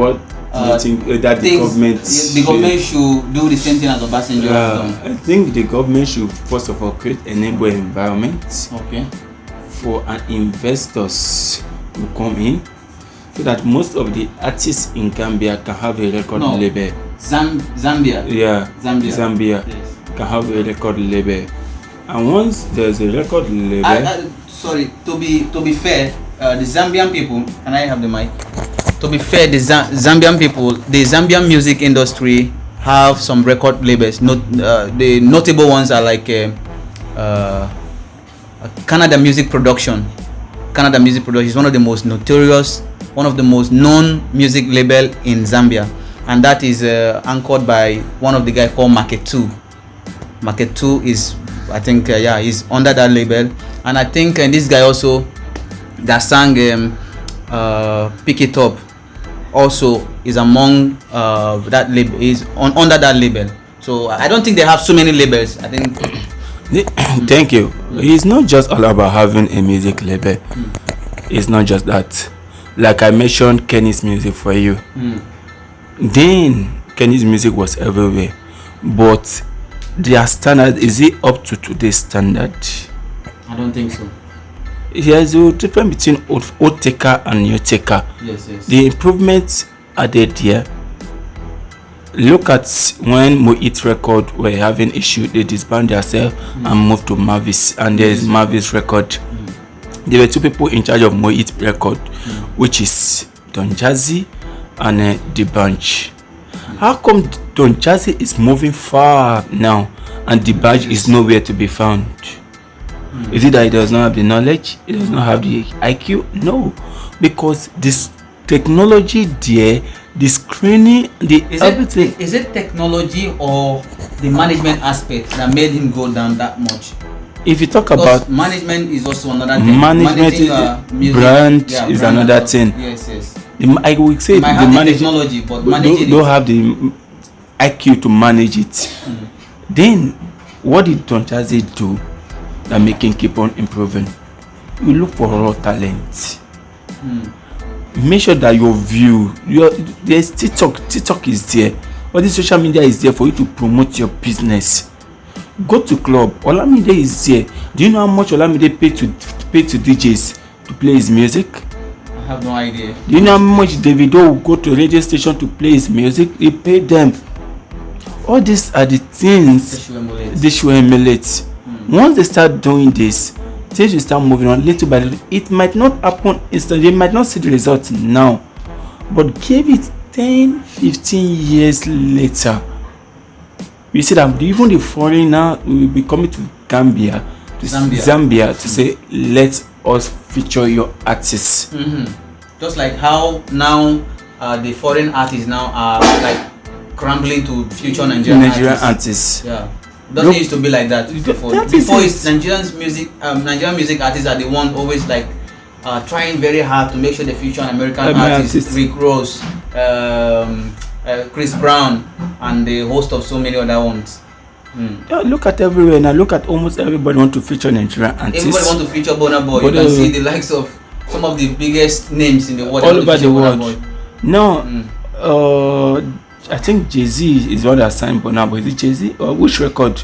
what do you think that the government should do the same thing as Obasanjo has done? I think the government should first of all create an enable environment for an investors to come in, so that most of the artists in Gambia can have a record label. Zambia. Yeah, Zambia yes. Can have a record label, and once there's a record label. Sorry, to be fair, the Zambian people. Can I have the mic? To be fair, the Zambian people, the Zambian music industry have some record labels. The notable ones are like Canada Music Production. Canada Music Production is one of the most notorious, one of the most known music label in Zambia, and that is anchored by one of the guys called Market 2. Market 2 is, I think, he's under that label, and I think this guy also that sang Pick It Up also is among that label, is under that label. So I don't think they have so many labels. I think. Thank you. It's not just all about having a music label. It's not just that. Like I mentioned, Kenny's music for you. Then Kenny's music was everywhere, but their standard, is it up to today's standard? I don't think so. There's a difference between old taker and new taker. Yes. The improvements are there. Look at when Moit Record were having issue, they disbanded themselves and moved to Mavis, and there's Mavis Record. There were two people in charge of Moit Record, which is Don Jazzy and The Bunch. How come Don Jazzy is moving far now and The Bunch is nowhere to be found? Is it that he does not have the knowledge? He does not have the IQ? No, because this technology there, the screening, everything. Is it technology or the management aspect that made him go down that much? If you talk about management, is also another thing. Management brand is another thing. Yes. I would say the technology, but don't have the IQ to manage it. Then what did Don Jazzy do that make him keep on improving? You look for raw talent. Make sure that your view, there's TikTok is there, all the social media is there for you to promote your business. Go to club, Olamide is there. Do you know how much Olamide pay to DJs to play his music? I have no idea. Do you know how much Davido will go to radio station to play his music? He pay them. All these are the things they should emulate. Once they start doing this, things will start moving on little by little. It might not happen instantly, you might not see the results now, but give it 10-15 years later, you see that even the foreigner will be coming to Gambia, to Zambia to say, let us feature your artists. Just like how now the foreign artists now are like crumbling to feature Nigerian artists. Yeah. Doesn't used to be like that before. It's Nigerian music artists are the one always like trying very hard to make sure they feature an American artist, Rick Ross, Chris Brown, and the host of so many other ones. Yeah, look at everywhere now. Look at almost everybody want to feature Nigerian artists. Everybody want to feature Burna Boy. You can see the likes of some of the biggest names in the world all over the world. No, I think Jay-Z is what that signed Burna Boy. Is it Jay-Z or which record?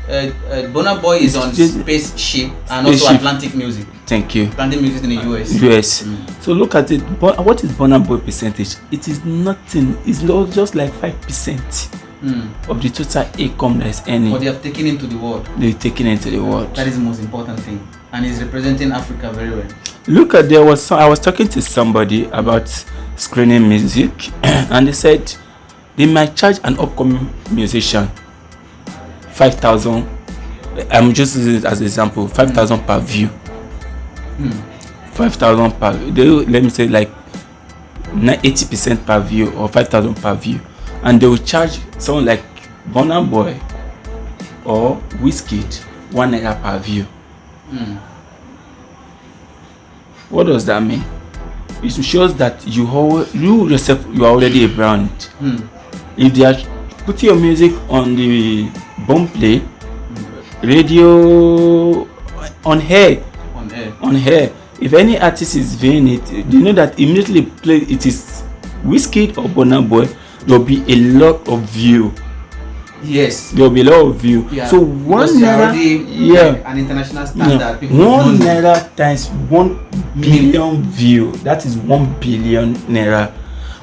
Burna Boy is on Spaceship and also Atlantic Music. Thank you. Atlantic Music in the US. US. So look at it. What is Burna Boy percentage? It is nothing. It's just like 5% of the total income that is earning. But they have taken him to the world. They've taken it to the world. That is the most important thing, and he's representing Africa very well. Look at I was talking to somebody about screening music, and they said they might charge an upcoming musician 5,000. I'm just using it as an example. 5,000 per view. 5,000 per. Let me say like 80% per view or 5,000 per view, and they will charge someone like Burna Boy or Wizkid ₦1 per view. What does that mean? It shows that you yourself, you are already a brand. If they are putting your music on the bomb play, radio, on air, if any artist is doing it, you know that immediately play it is Wizkid or Burna Boy, there'll be a lot of view. Yes. There'll be a lot of view. Yeah. So one Because they are naira, already like an international standard. People one don't know. naira times 1 billion view. That is 1 billion naira.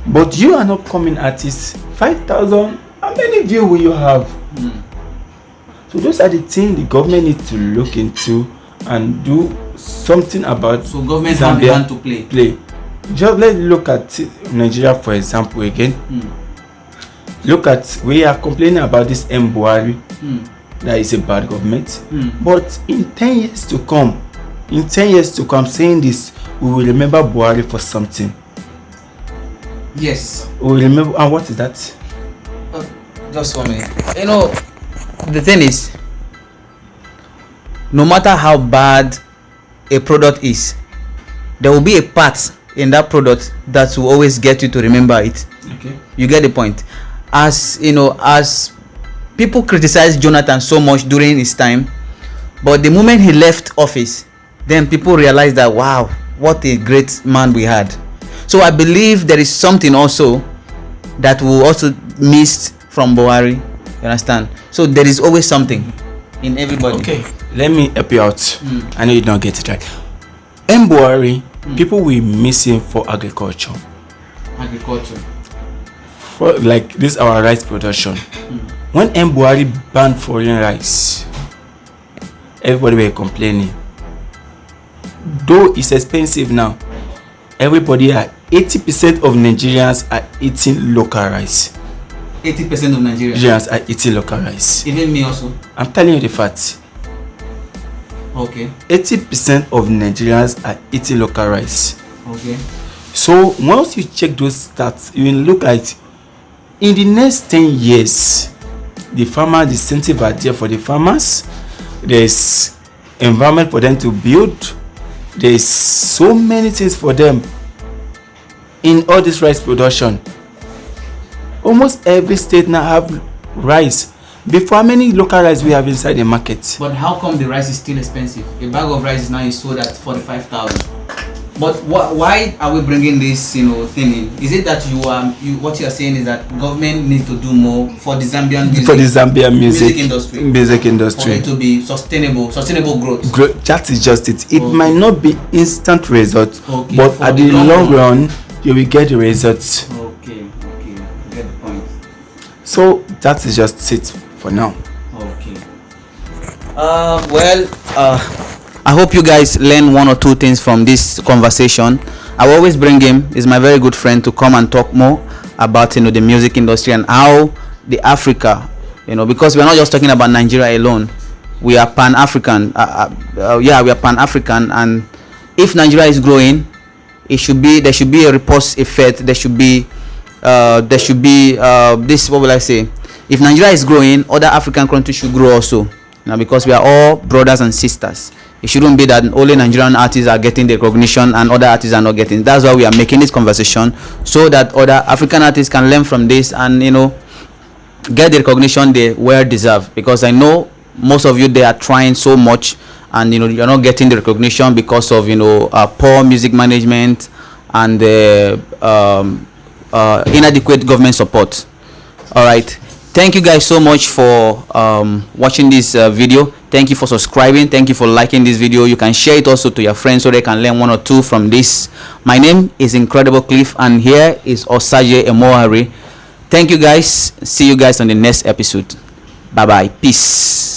But you are not coming artist. 5,000. How many view will you have? So those are the things the government needs to look into and do something about. So government have the hand to play. Just let's look at Nigeria for example again. Look at, we are complaining about this Buhari, that is a bad government. But in 10 years to come, saying this, we will remember Buhari for something. Yes. We will remember, and what is that? Just for me. You know, the thing is, no matter how bad a product is, there will be a part in that product that will always get you to remember it. Okay. You get the point. As you know, as people criticize Jonathan so much during his time, but the moment he left office, then people realize that wow, what a great man we had. So I believe there is something also that will also miss from Buhari. You understand? So there is always something in everybody. Okay, let me help you out. I know you don't get it right. Buhari, people will miss him for agriculture. For like this our rice production. When Buhari banned foreign rice, everybody were complaining. Though it's expensive now, everybody 80% of Nigerians are eating local rice. 80% of Nigerians are eating local rice. Even me also. I'm telling you the facts. Okay. 80% of Nigerians are eating local rice. Okay. So once you check those stats, you will look at in the next 10 years, the incentive are there for the farmers. There's environment for them to build. There's so many things for them in all this rice production. Almost every state now have rice. Before, how many local rice we have inside the market? But how come the rice is still expensive? A bag of rice now is sold at 45,000. But why are we bringing this, thing in? Is it that what you are saying is that government needs to do more for the Zambian music, music industry, for it to be sustainable growth? That is just it. It might not be instant results, but for at the long run, you will get the results. Okay, get the point. So that is just it for now. Okay. I hope you guys learn one or two things from this conversation. I will always bring him, he's my very good friend, to come and talk more about the music industry and how the Africa, because we're not just talking about Nigeria alone. We are Pan-African. We are Pan-African, and if Nigeria is growing, there should be a repulse effect. There should be this, what will I say? If Nigeria is growing, other African countries should grow also. Because we are all brothers and sisters. It shouldn't be that only Nigerian artists are getting the recognition and other artists are not getting. That's why we are making this conversation, so that other African artists can learn from this and get the recognition they well deserve. Because I know most of you, they are trying so much, and you're not getting the recognition because of poor music management and inadequate government support. All right. Thank you guys so much for watching this video. Thank you for subscribing. Thank you for liking this video. You can share it also to your friends so they can learn one or two from this. My name is Incredible Cliff, and here is Osaje Emohari. Thank you guys. See you guys on the next episode. Bye bye. Peace.